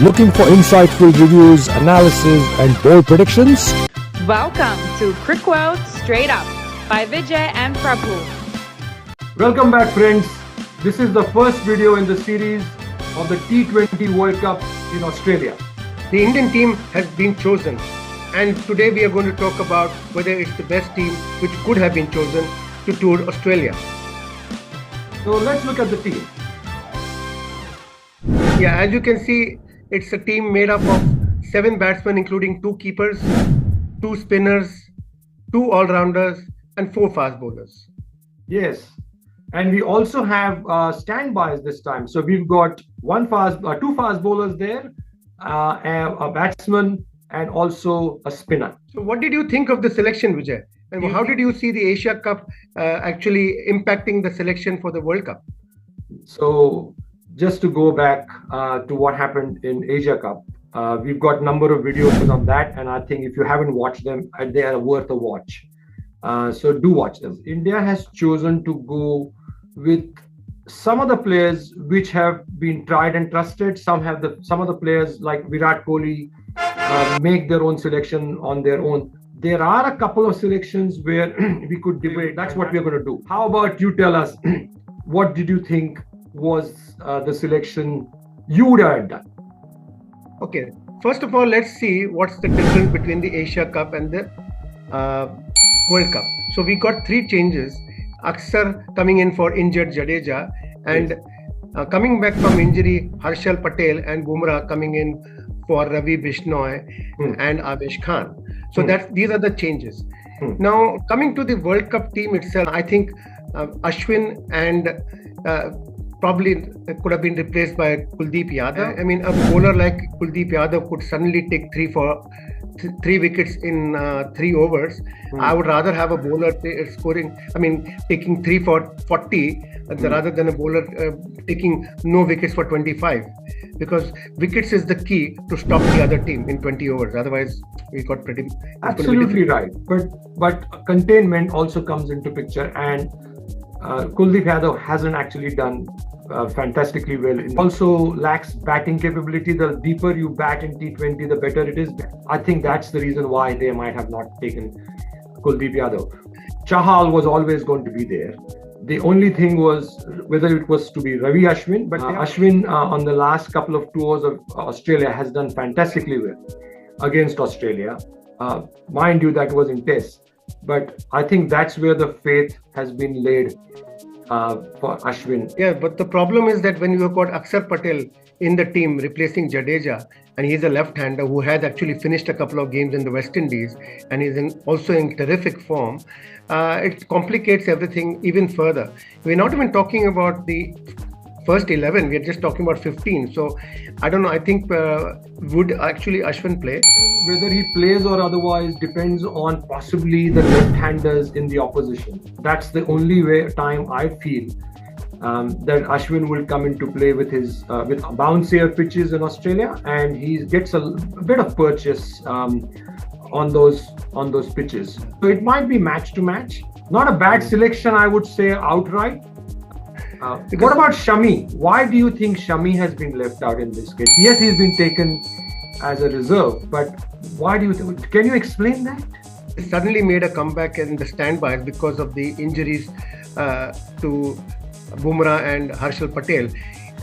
Looking for insightful reviews, analysis, and bold predictions? Welcome to CricWorldStraightup by Vijay and Prabhu. Welcome back, friends. This is the first video in the series of the T20 World Cup in Australia. The Indian team has been chosen, and today we are going to talk about whether it's the best team which could have been chosen to tour Australia. So let's look at the team. Yeah, as you can see, it's a team made up of 7 batsmen, including 2 keepers, 2 spinners, 2 all-rounders, and 4 fast bowlers. Yes, and we also have standbys this time. So we've got 2 fast bowlers there, a batsman, and also a spinner. So what did you think of the selection, Vijay? And how did you see the Asia Cup actually impacting the selection for the World Cup? So just to go back to what happened in Asia Cup, we've got a number of videos on that, and I think if you haven't watched them, they are worth a watch. So do watch them. India has chosen to go with some of the players which have been tried and trusted. Some of the players like Virat Kohli make their own selection on their own. There are a couple of selections where we could debate. That's what we're going to do. How about you tell us, what did you think was the selection you would have done? Okay, first of all, let's see what's the difference between the Asia Cup and the World Cup. So we got 3 changes. Akshar coming in for injured Jadeja, and coming back from injury, Harshal Patel and Bumrah coming in for Ravi Bishnoi and Avesh Khan. So these are the changes. Now, coming to the World Cup team itself, I think Ashwin and probably could have been replaced by Kuldeep Yadav. I mean, a bowler like Kuldeep Yadav could suddenly take 3 wickets in 3 overs. I would rather have a bowler taking 3 for 40 rather than a bowler taking no wickets for 25, because wickets is the key to stop the other team in 20 overs. Otherwise, we got pretty. Absolutely right. But containment also comes into picture, and Kuldeep Yadav hasn't actually done fantastically well. It also lacks batting capability. The deeper you bat in T20, the better it is. I think that's the reason why they might have not taken Kuldeep Yadav. Chahal was always going to be there. The only thing was whether it was to be Ravi Ashwin, but Ashwin on the last couple of tours of Australia has done fantastically well against Australia. Mind you, that was in Test. But I think that's where the faith has been laid for Ashwin. Yeah, but the problem is that when you have got Akshar Patel in the team replacing Jadeja, and he's a left-hander who has actually finished a couple of games in the West Indies, and he's also in terrific form, it complicates everything even further. We're not even talking about the first 11, we're just talking about 15. So I don't know, I think would actually Ashwin play? Whether he plays or otherwise depends on possibly the left-handers in the opposition. That's the only time I feel that Ashwin will come into play with his with bouncier pitches in Australia, and he gets a bit of purchase on those pitches. So it might be match to match. Not a bad selection, I would say outright. What about Shami? Why do you think Shami has been left out in this case? Yes, he's been taken as a reserve, but why do you think? Can you explain that? He suddenly made a comeback in the standbys because of the injuries to Bumrah and Harshal Patel,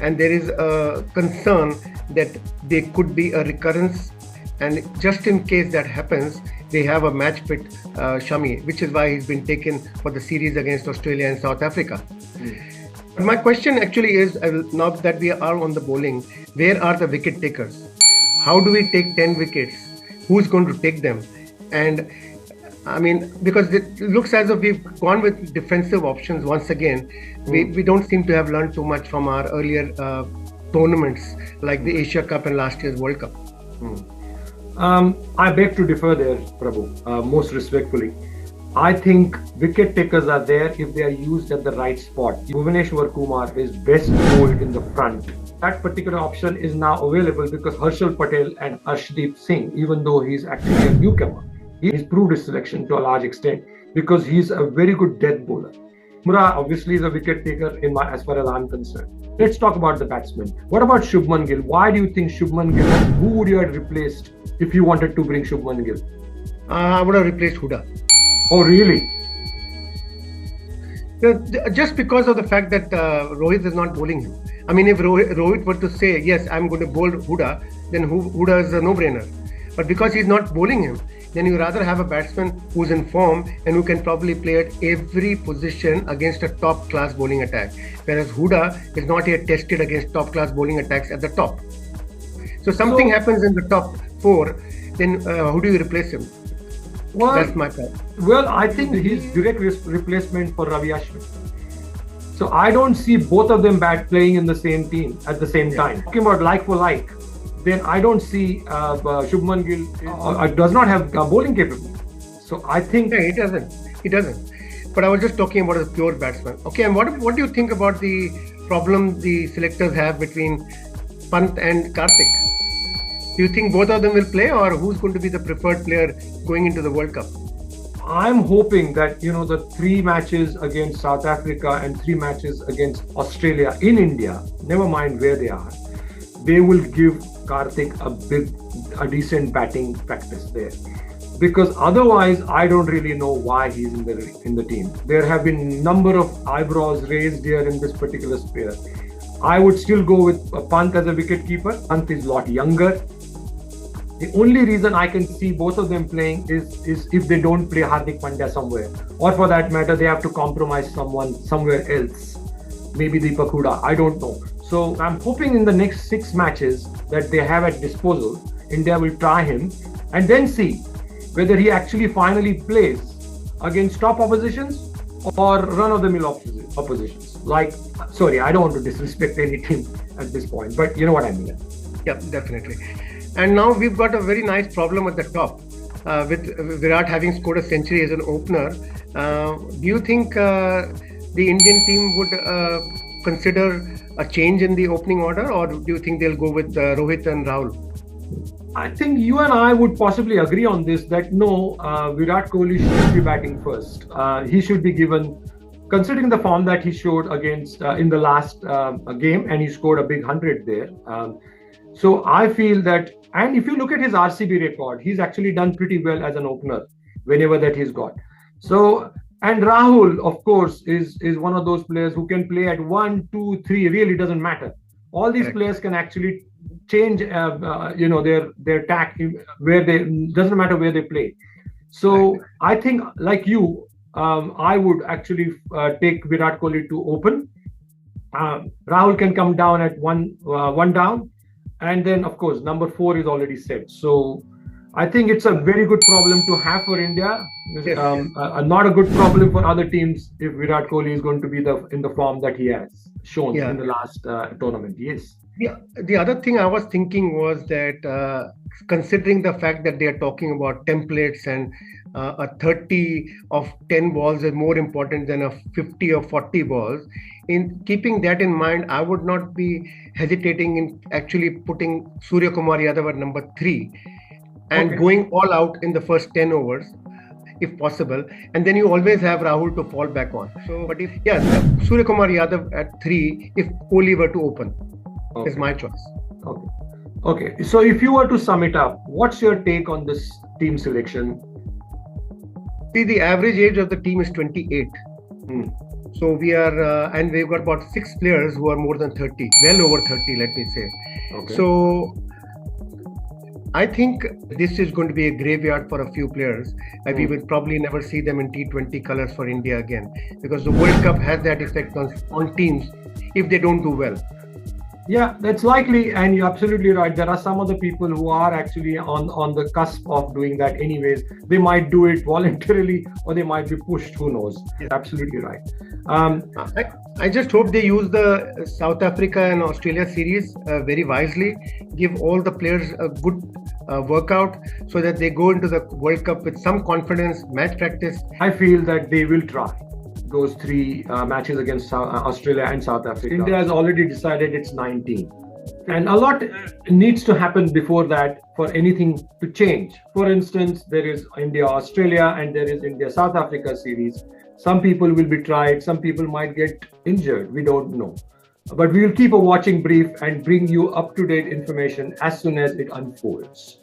and there is a concern that there could be a recurrence, and just in case that happens, they have a match fit Shami, which is why he's been taken for the series against Australia and South Africa. But my question actually is, now that we are on the bowling, where are the wicket takers? How do we take 10 wickets? Who's going to take them? And I mean, because it looks as if we've gone with defensive options once again. We don't seem to have learned too much from our earlier tournaments like the Asia Cup and last year's World Cup. I beg to differ there, Prabhu, most respectfully. I think wicket takers are there if they are used at the right spot. Bhuvaneshwar Kumar is best bowled in the front. That particular option is now available because Harshal Patel and Arshdeep Singh, even though he's actually a newcomer, he's proved his selection to a large extent because he's a very good death bowler. Bumrah obviously is a wicket taker as far as I'm concerned. Let's talk about the batsmen. What about Shubman Gill? Why do you think Shubman Gill? Who would you have replaced if you wanted to bring Shubman Gill? I would have replaced Huda. Oh, really? Just because of the fact that Rohit is not bowling him. I mean, if Rohit were to say, yes, I'm going to bowl Huda, then Huda is a no-brainer. But because he's not bowling him, then you rather have a batsman who's in form and who can probably play at every position against a top-class bowling attack. Whereas Huda is not yet tested against top-class bowling attacks at the top. So something happens in the top 4, then who do you replace him? Well, that's my point. Well, I think he's direct replacement for Ravi Ashwin. So I don't see both of them playing in the same team at the same time. Talking about like for like, then I don't see Shubman Gill does not have bowling capability. So I think he doesn't. But I was just talking about a pure batsman. Okay, and what do you think about the problem the selectors have between Pant and Karthik? Do you think both of them will play, or who's going to be the preferred player going into the World Cup? I'm hoping that, the 3 matches against South Africa and 3 matches against Australia in India, never mind where they are, they will give Karthik a decent batting practice there. Because otherwise, I don't really know why he's in the team. There have been number of eyebrows raised here in this particular sphere. I would still go with Pant as a wicket keeper. Pant is a lot younger. The only reason I can see both of them playing is if they don't play Hardik Pandya somewhere, or for that matter, they have to compromise someone somewhere else. Maybe Deepak Huda, I don't know. So I'm hoping in the next 6 matches that they have at disposal, India will try him and then see whether he actually finally plays against top oppositions or run-of-the-mill oppositions. Sorry, I don't want to disrespect any team at this point, but you know what I mean. Yeah, definitely. And now we've got a very nice problem at the top with Virat having scored a century as an opener. Do you think the Indian team would consider a change in the opening order, or do you think they'll go with Rohit and Rahul? I think you and I would possibly agree on this, that no, Virat Kohli should be batting first. He should be given, considering the form that he showed against in the last game, and he scored a big 100 there. So I feel that, and if you look at his RCB record, he's actually done pretty well as an opener whenever that he's got. So, and Rahul, of course, is one of those players who can play at 1, 2, 3, really doesn't matter. All these players can actually change, their tack doesn't matter where they play. So I think, like you, I would actually take Virat Kohli to open. Rahul can come down at one down. And then, of course, number 4 is already set. So I think it's a very good problem to have for India. Not a good problem for other teams if Virat Kohli is going to be in the form that he has shown in the last tournament. Yes. The other thing I was thinking was that considering the fact that they are talking about templates and a 30 of 10 balls is more important than a 50 or 40 balls, in keeping that in mind, I would not be hesitating in actually putting Surya Kumar Yadav at number 3 and going all out in the first 10 overs, if possible. And then you always have Rahul to fall back on. So, but if, Surya Kumar Yadav at 3, if Kohli were to open, is my choice. Okay. So if you were to sum it up, what's your take on this team selection? See, the average age of the team is 28. So we are, and we've got about 6 players who are more than 30, well over 30, let me say. So I think this is going to be a graveyard for a few players, and we will probably never see them in T20 colors for India again, because the World Cup has that effect on teams if they don't do well. Yeah, that's likely, and you're absolutely right. There are some other people who are actually on the cusp of doing that anyways. They might do it voluntarily, or they might be pushed, who knows. Yes. Absolutely right. I just hope they use the South Africa and Australia series very wisely, give all the players a good workout so that they go into the World Cup with some confidence, match practice. I feel that they will try those 3 matches against Australia and South Africa. India has already decided it's 19. And a lot needs to happen before that for anything to change. For instance, there is India-Australia and there is India-South Africa series. Some people will be tried, some people might get injured. We don't know. But we will keep a watching brief and bring you up-to-date information as soon as it unfolds.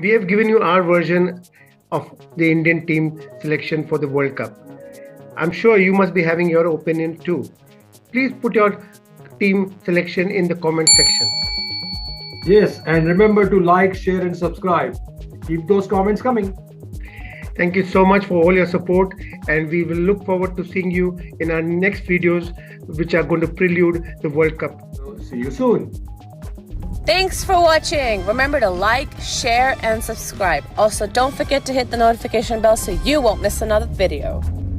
We have given you our version of the Indian team selection for the World Cup. I'm sure you must be having your opinion too. Please put your team selection in the comment section. Yes, and remember to like, share and subscribe. Keep those comments coming. Thank you so much for all your support, and we will look forward to seeing you in our next videos, which are going to prelude the World Cup. So, see you soon. Thanks for watching. Remember to like, share, and subscribe. Also, don't forget to hit the notification bell so you won't miss another video.